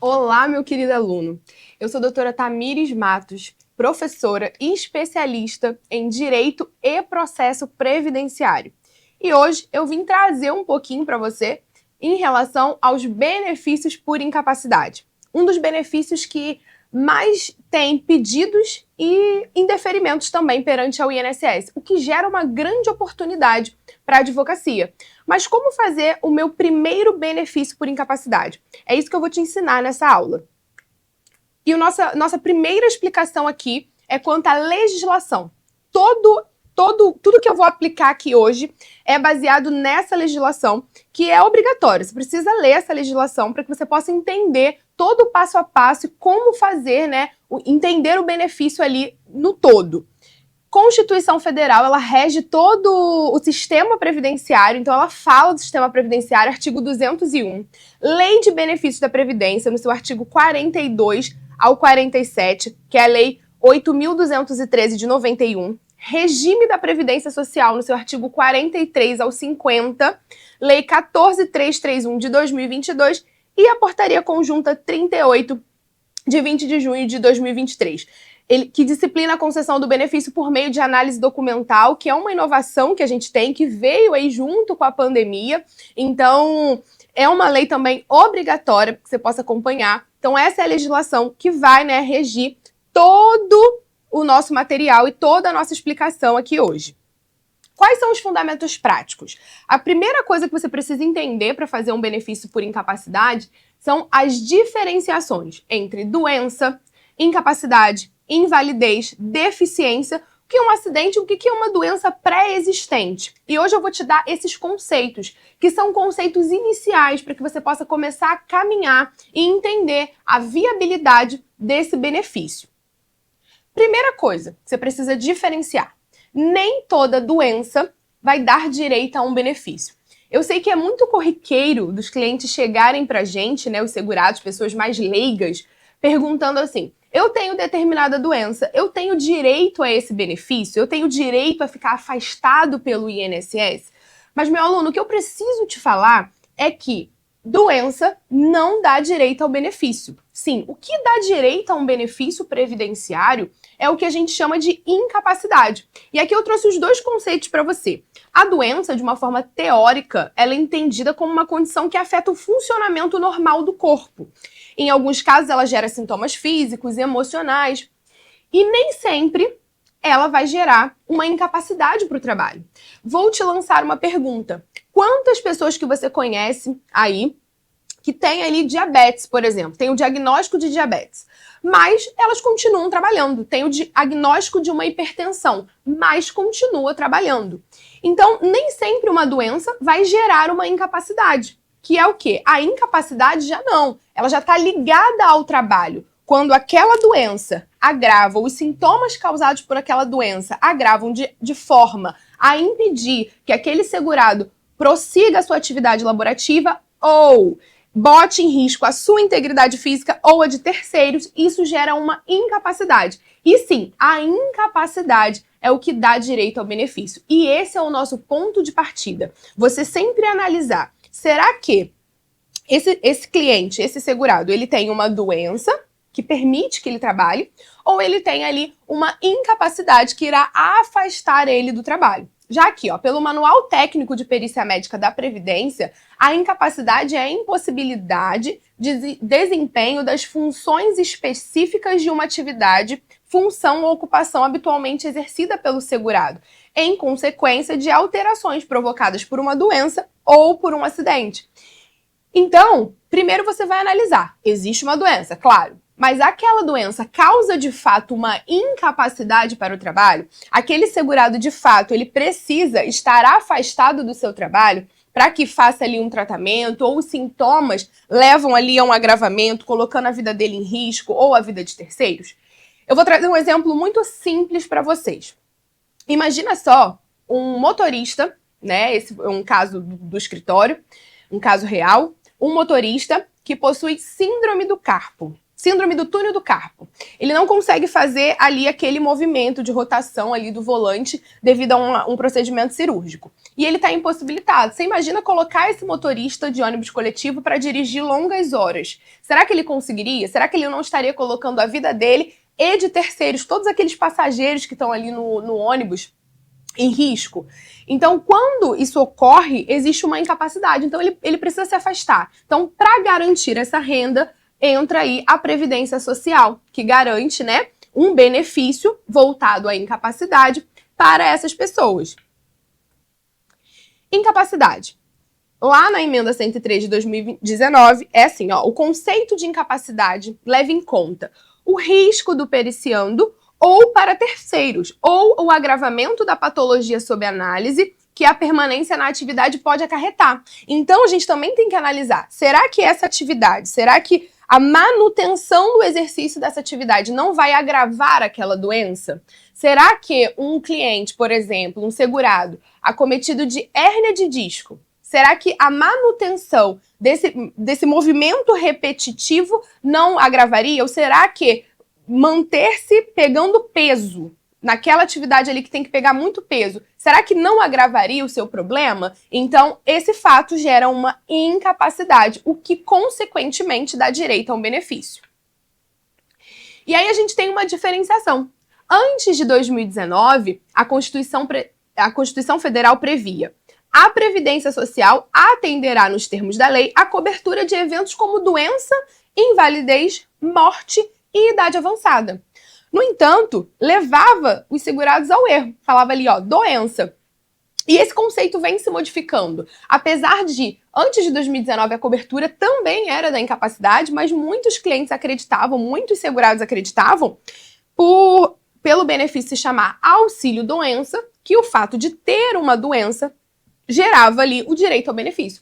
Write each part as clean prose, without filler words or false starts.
Olá, meu querido aluno. Eu sou a doutora Tamires Matos, professora e especialista em Direito e Processo Previdenciário. E hoje eu vim trazer um pouquinho para você em relação aos benefícios por incapacidade. Um dos benefícios que mais tem pedidos e indeferimentos também perante ao INSS, o que gera uma grande oportunidade para a advocacia. Mas como fazer o meu primeiro benefício por incapacidade? É isso que eu vou te ensinar nessa aula. E nossa primeira explicação aqui é quanto à legislação. Tudo que eu vou aplicar aqui hoje é baseado nessa legislação, que é obrigatória. Você precisa ler essa legislação para que você possa entender todo o passo a passo e como fazer, entender o benefício ali no todo. Constituição Federal, ela rege todo o sistema previdenciário, então ela fala do sistema previdenciário, artigo 201. Lei de Benefícios da Previdência, no seu artigo 42 ao 47, que é a Lei 8.213 de 91. Regime da Previdência Social, no seu artigo 43 ao 50. Lei 14.331 de 2022 e a Portaria Conjunta 38 de 20 de junho de 2023. Que disciplina a concessão do benefício por meio de análise documental, que é uma inovação que a gente tem, que veio aí junto com a pandemia. Então, é uma lei também obrigatória para que você possa acompanhar. Então, essa é a legislação que vai, regir todo o nosso material e toda a nossa explicação aqui hoje. Quais são os fundamentos práticos? A primeira coisa que você precisa entender para fazer um benefício por incapacidade são as diferenciações entre doença, incapacidade, invalidez, deficiência, o que é um acidente, o que é uma doença pré-existente. E hoje eu vou te dar esses conceitos, que são conceitos iniciais para que você possa começar a caminhar e entender a viabilidade desse benefício. Primeira coisa que você precisa diferenciar: nem toda doença vai dar direito a um benefício. Eu sei que é muito corriqueiro dos clientes chegarem pra gente, os segurados, pessoas mais leigas, perguntando assim: eu tenho determinada doença, eu tenho direito a esse benefício? Eu tenho direito a ficar afastado pelo INSS? Mas, meu aluno, o que eu preciso te falar é que doença não dá direito ao benefício. Sim, o que dá direito a um benefício previdenciário é o que a gente chama de incapacidade. E aqui eu trouxe os dois conceitos para você. A doença, de uma forma teórica, ela é entendida como uma condição que afeta o funcionamento normal do corpo. Em alguns casos, ela gera sintomas físicos e emocionais. E nem sempre ela vai gerar uma incapacidade para o trabalho. Vou te lançar uma pergunta. Quantas pessoas que você conhece aí que tem ali diabetes, por exemplo, tem o diagnóstico de diabetes, mas elas continuam trabalhando, tem o diagnóstico de uma hipertensão, mas continua trabalhando. Então, nem sempre uma doença vai gerar uma incapacidade, que é o quê? A incapacidade já não, ela já está ligada ao trabalho. Quando aquela doença agrava, os sintomas causados por aquela doença agravam de forma a impedir que aquele segurado prossiga a sua atividade laborativa ou bote em risco a sua integridade física ou a de terceiros, isso gera uma incapacidade. E sim, a incapacidade é o que dá direito ao benefício. E esse é o nosso ponto de partida. Você sempre analisar, será que esse cliente, esse segurado, ele tem uma doença que permite que ele trabalhe, ou ele tem ali uma incapacidade que irá afastar ele do trabalho? Já aqui, pelo Manual Técnico de Perícia Médica da Previdência, a incapacidade é a impossibilidade de desempenho das funções específicas de uma atividade, função ou ocupação habitualmente exercida pelo segurado, em consequência de alterações provocadas por uma doença ou por um acidente. Então, primeiro você vai analisar, existe uma doença, claro, mas aquela doença causa de fato uma incapacidade para o trabalho? Aquele segurado de fato, ele precisa estar afastado do seu trabalho para que faça ali um tratamento, ou os sintomas levam ali a um agravamento, colocando a vida dele em risco ou a vida de terceiros? Eu vou trazer um exemplo muito simples para vocês. Imagina só um motorista, esse é um caso do escritório, um caso real, um motorista que possui síndrome do carpo. Síndrome do túnel do carpo. Ele não consegue fazer ali aquele movimento de rotação ali do volante devido a um procedimento cirúrgico. E ele está impossibilitado. Você imagina colocar esse motorista de ônibus coletivo para dirigir longas horas. Será que ele conseguiria? Será que ele não estaria colocando a vida dele e de terceiros, todos aqueles passageiros que estão ali no ônibus, em risco? Então, quando isso ocorre, existe uma incapacidade. Então, ele precisa se afastar. Então, para garantir essa renda, entra aí a Previdência Social, que garante, né, um benefício voltado à incapacidade para essas pessoas. Incapacidade. Lá na emenda 103 de 2019, é assim, ó, o conceito de incapacidade leva em conta o risco do periciando ou para terceiros, ou o agravamento da patologia sob análise que a permanência na atividade pode acarretar. Então, a gente também tem que analisar, será que essa atividade, será que a manutenção do exercício dessa atividade não vai agravar aquela doença? Será que um cliente, por exemplo, um segurado, acometido de hérnia de disco, será que a manutenção desse movimento repetitivo não agravaria? Ou será que manter-se pegando peso naquela atividade ali que tem que pegar muito peso, será que não agravaria o seu problema? Então, esse fato gera uma incapacidade, o que consequentemente dá direito a um benefício. E aí a gente tem uma diferenciação. Antes de 2019, a Constituição Federal previa: a Previdência Social atenderá, nos termos da lei, a cobertura de eventos como doença, invalidez, morte e idade avançada. No entanto, levava os segurados ao erro. Falava ali, ó, doença. E esse conceito vem se modificando. Apesar de, antes de 2019, a cobertura também era da incapacidade, mas muitos clientes acreditavam, muitos segurados acreditavam, pelo benefício se chamar auxílio-doença, que o fato de ter uma doença gerava ali o direito ao benefício.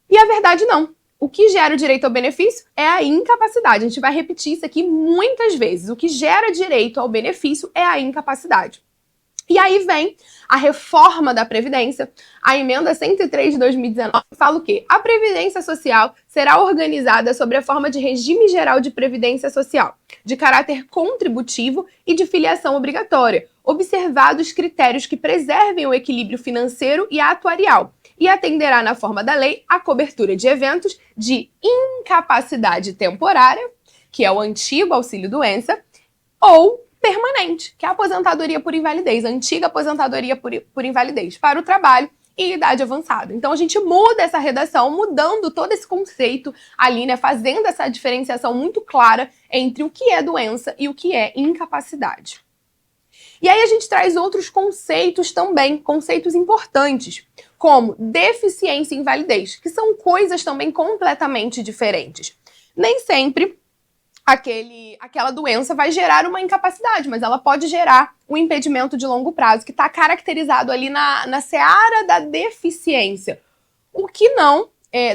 E a verdade não. O que gera o direito ao benefício é a incapacidade. A gente vai repetir isso aqui muitas vezes. O que gera direito ao benefício é a incapacidade. E aí vem a reforma da Previdência, a emenda 103 de 2019, fala o quê? A Previdência Social será organizada sob a forma de regime geral de previdência social, de caráter contributivo e de filiação obrigatória, observados critérios que preservem o equilíbrio financeiro e atuarial, e atenderá na forma da lei a cobertura de eventos de incapacidade temporária, que é o antigo auxílio-doença, ou permanente, que é a aposentadoria por invalidez, a antiga aposentadoria por invalidez, para o trabalho e idade avançada. Então a gente muda essa redação, mudando todo esse conceito ali, né, fazendo essa diferenciação muito clara entre o que é doença e o que é incapacidade. E aí a gente traz outros conceitos também, conceitos importantes, como deficiência e invalidez, que são coisas também completamente diferentes. Nem sempre aquela doença vai gerar uma incapacidade, mas ela pode gerar um impedimento de longo prazo, que está caracterizado ali na seara da deficiência, o que não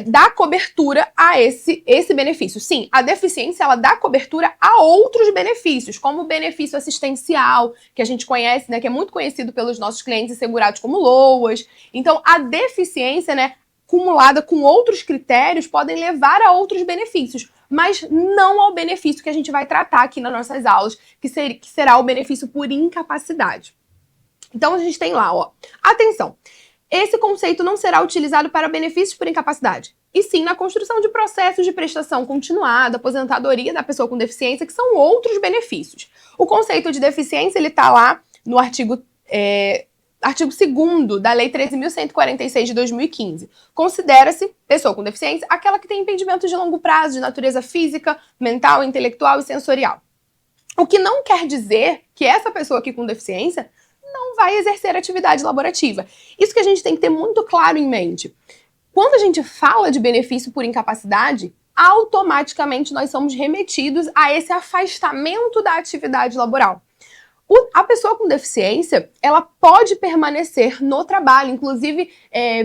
dá cobertura a esse benefício. Sim, a deficiência ela dá cobertura a outros benefícios, como o benefício assistencial, que a gente conhece, né, que é muito conhecido pelos nossos clientes segurados como LOAS. Então, a deficiência, né, acumulada com outros critérios, podem levar a outros benefícios, mas não ao benefício que a gente vai tratar aqui nas nossas aulas, que será o benefício por incapacidade. Então, a gente tem lá, ó, atenção, esse conceito não será utilizado para benefícios por incapacidade, e sim na construção de processos de prestação continuada, aposentadoria da pessoa com deficiência, que são outros benefícios. O conceito de deficiência, ele está lá no artigo 2º da Lei 13.146 de 2015. Considera-se pessoa com deficiência aquela que tem impedimentos de longo prazo, de natureza física, mental, intelectual e sensorial. O que não quer dizer que essa pessoa aqui com deficiência não vai exercer atividade laborativa. Isso que a gente tem que ter muito claro em mente. Quando a gente fala de benefício por incapacidade, automaticamente nós somos remetidos a esse afastamento da atividade laboral. A pessoa com deficiência, ela pode permanecer no trabalho, inclusive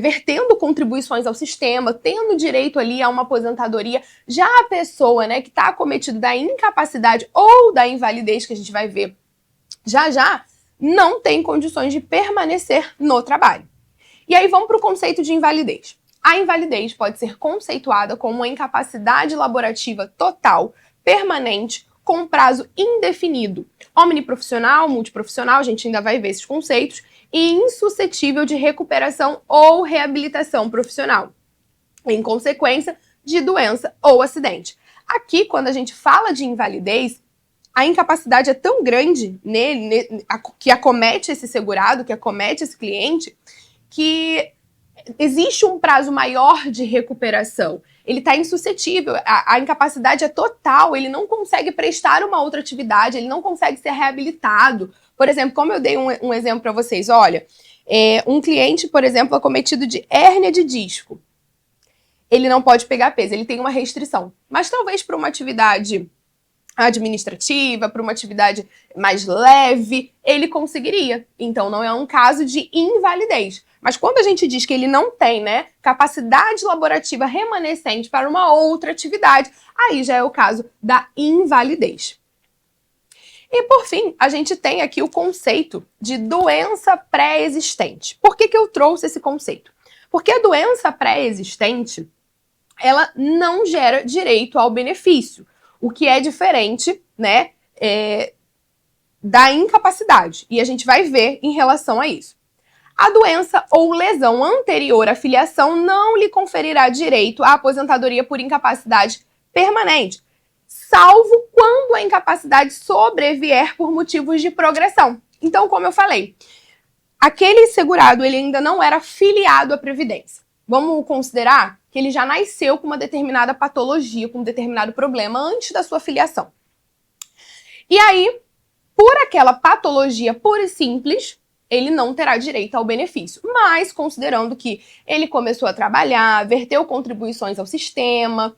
vertendo contribuições ao sistema, tendo direito ali a uma aposentadoria. Já a pessoa, né, que está acometida da incapacidade ou da invalidez, que a gente vai ver já, não tem condições de permanecer no trabalho. E aí vamos para o conceito de invalidez. A invalidez pode ser conceituada como uma incapacidade laborativa total permanente com prazo indefinido. Omniprofissional, multiprofissional, a gente ainda vai ver esses conceitos, e insuscetível de recuperação ou reabilitação profissional, em consequência de doença ou acidente. Aqui, quando a gente fala de invalidez, a incapacidade é tão grande que acomete esse segurado, que acomete esse cliente, que existe um prazo maior de recuperação. Ele está insuscetível, a incapacidade é total, ele não consegue prestar uma outra atividade, ele não consegue ser reabilitado. Por exemplo, como eu dei um exemplo para vocês, olha, um cliente, por exemplo, acometido de hérnia de disco, ele não pode pegar peso, ele tem uma restrição. Mas talvez para uma atividade administrativa, para uma atividade mais leve, ele conseguiria. Então, não é um caso de invalidez. Mas quando a gente diz que ele não tem, né, capacidade laborativa remanescente para uma outra atividade, aí já é o caso da invalidez. E, por fim, a gente tem aqui o conceito de doença pré-existente. Por que eu trouxe esse conceito? Porque a doença pré-existente, ela não gera direito ao benefício, o que é diferente, né, da incapacidade. E a gente vai ver em relação a isso. A doença ou lesão anterior à filiação não lhe conferirá direito à aposentadoria por incapacidade permanente, salvo quando a incapacidade sobrevier por motivos de progressão. Então, como eu falei, aquele segurado ele ainda não era filiado à Previdência. Vamos considerar que ele já nasceu com uma determinada patologia, com um determinado problema antes da sua filiação. E aí, por aquela patologia pura e simples, ele não terá direito ao benefício. Mas, considerando que ele começou a trabalhar, verteu contribuições ao sistema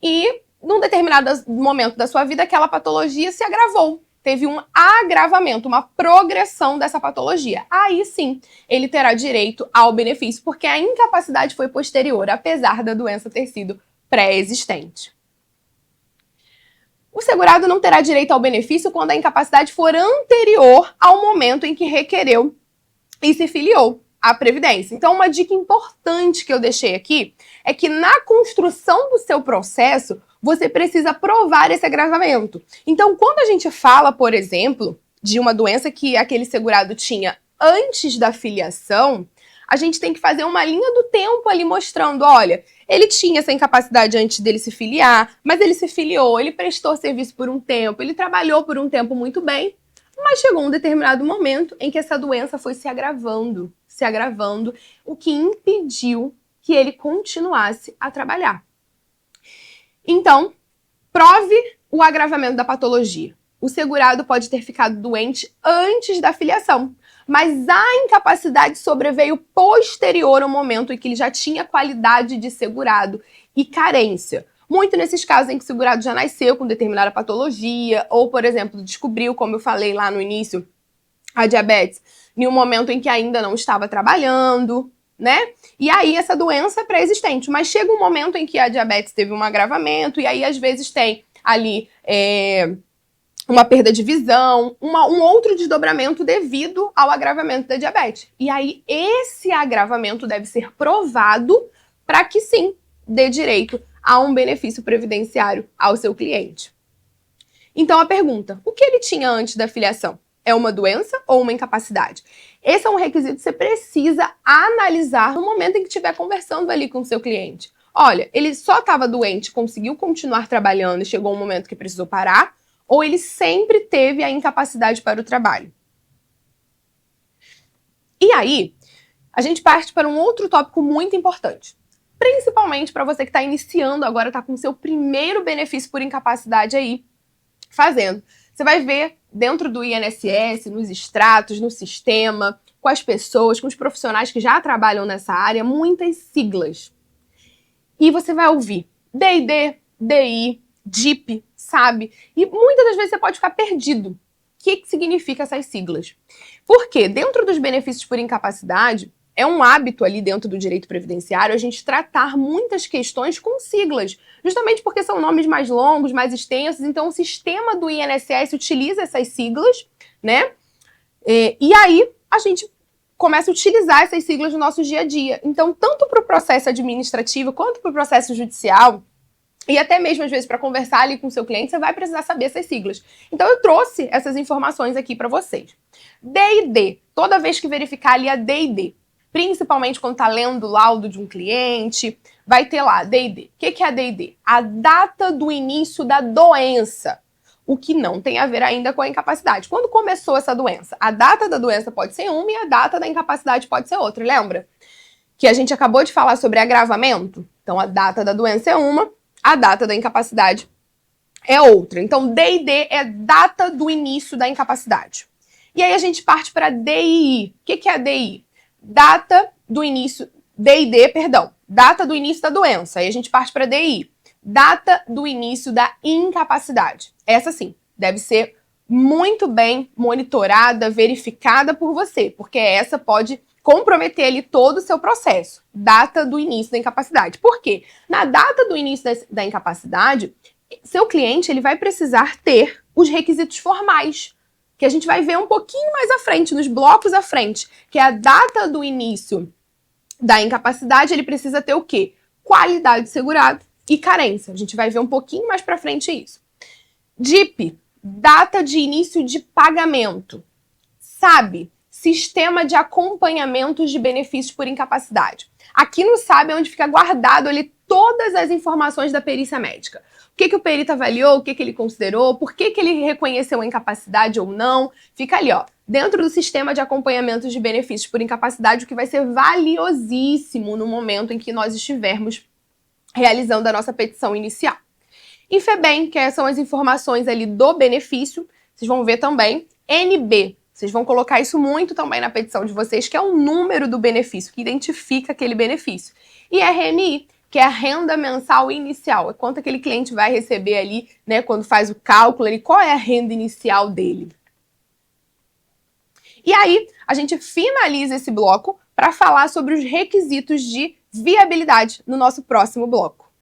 e, num determinado momento da sua vida, aquela patologia se agravou. Teve um agravamento, uma progressão dessa patologia. Aí sim, ele terá direito ao benefício, porque a incapacidade foi posterior, apesar da doença ter sido pré-existente. O segurado não terá direito ao benefício quando a incapacidade for anterior ao momento em que requereu e se filiou à Previdência. Então, uma dica importante que eu deixei aqui é que na construção do seu processo, você precisa provar esse agravamento. Então, quando a gente fala, por exemplo, de uma doença que aquele segurado tinha antes da filiação, a gente tem que fazer uma linha do tempo ali mostrando, olha, ele tinha essa incapacidade antes dele se filiar, mas ele se filiou, ele prestou serviço por um tempo, ele trabalhou por um tempo muito bem, mas chegou um determinado momento em que essa doença foi se agravando, o que impediu que ele continuasse a trabalhar. Então, prove o agravamento da patologia. O segurado pode ter ficado doente antes da filiação, mas a incapacidade sobreveio posterior ao momento em que ele já tinha qualidade de segurado e carência. Muito nesses casos em que o segurado já nasceu com determinada patologia, ou, por exemplo, descobriu, como eu falei lá no início, a diabetes, em um momento em que ainda não estava trabalhando, né? E aí essa doença é pré-existente, mas chega um momento em que a diabetes teve um agravamento, e aí às vezes tem ali uma perda de visão, um outro desdobramento devido ao agravamento da diabetes. E aí esse agravamento deve ser provado para que sim, dê direito a um benefício previdenciário ao seu cliente. Então a pergunta, o que ele tinha antes da filiação? É uma doença ou uma incapacidade? Esse é um requisito que você precisa analisar no momento em que estiver conversando ali com o seu cliente. Olha, ele só estava doente, conseguiu continuar trabalhando e chegou um momento que precisou parar, ou ele sempre teve a incapacidade para o trabalho? E aí, a gente parte para um outro tópico muito importante. Principalmente para você que está iniciando agora, está com o seu primeiro benefício por incapacidade aí, fazendo. Você vai ver dentro do INSS, nos extratos, no sistema, com as pessoas, com os profissionais que já trabalham nessa área, muitas siglas. E você vai ouvir DID, DI, DIP, sabe? E muitas das vezes você pode ficar perdido. O que significa essas siglas? Porque dentro dos benefícios por incapacidade, é um hábito ali dentro do direito previdenciário a gente tratar muitas questões com siglas, justamente porque são nomes mais longos, mais extensos, então o sistema do INSS utiliza essas siglas, né? E aí a gente começa a utilizar essas siglas no nosso dia a dia. Então, tanto para o processo administrativo quanto para o processo judicial, E até mesmo, às vezes, para conversar ali com o seu cliente, você vai precisar saber essas siglas. Então, eu trouxe essas informações aqui para vocês. D&D. Toda vez que verificar ali a D&D, principalmente quando está lendo o laudo de um cliente, vai ter lá D&D. O que é a D&D? A data do início da doença. O que não tem a ver ainda com a incapacidade. Quando começou essa doença? A data da doença pode ser uma e a data da incapacidade pode ser outra, lembra? Que a gente acabou de falar sobre agravamento? Então, a data da doença é uma, a data da incapacidade é outra. Então, D&D é data do início da incapacidade. E aí a gente parte para DII. O que é a DII? Data do início... D&D, perdão. Data do início da doença. Aí a gente parte para DII. Data do início da incapacidade. Essa sim, deve ser muito bem monitorada, verificada por você, porque essa pode comprometer ali todo o seu processo. Data do início da incapacidade. Por quê? Na data do início da incapacidade, seu cliente ele vai precisar ter os requisitos formais, que a gente vai ver um pouquinho mais à frente, nos blocos à frente, que é a data do início da incapacidade, ele precisa ter o quê? Qualidade segurada e carência. A gente vai ver um pouquinho mais pra frente isso. DIP, data de início de pagamento. SAB, sistema de acompanhamento de benefícios por incapacidade. Aqui no SAB é onde fica guardado ali todas as informações da perícia médica. O que o perito avaliou, o que ele considerou, por que ele reconheceu a incapacidade ou não. Fica ali, ó, dentro do sistema de acompanhamento de benefícios por incapacidade, o que vai ser valiosíssimo no momento em que nós estivermos realizando a nossa petição inicial. INFEBEM, que são as informações ali do benefício, vocês vão ver também. NB, vocês vão colocar isso muito também na petição de vocês, que é o número do benefício, que identifica aquele benefício. E RMI, que é a renda mensal inicial, é quanto aquele cliente vai receber ali, né, quando faz o cálculo ali, qual é a renda inicial dele. E aí, a gente finaliza esse bloco para falar sobre os requisitos de viabilidade no nosso próximo bloco.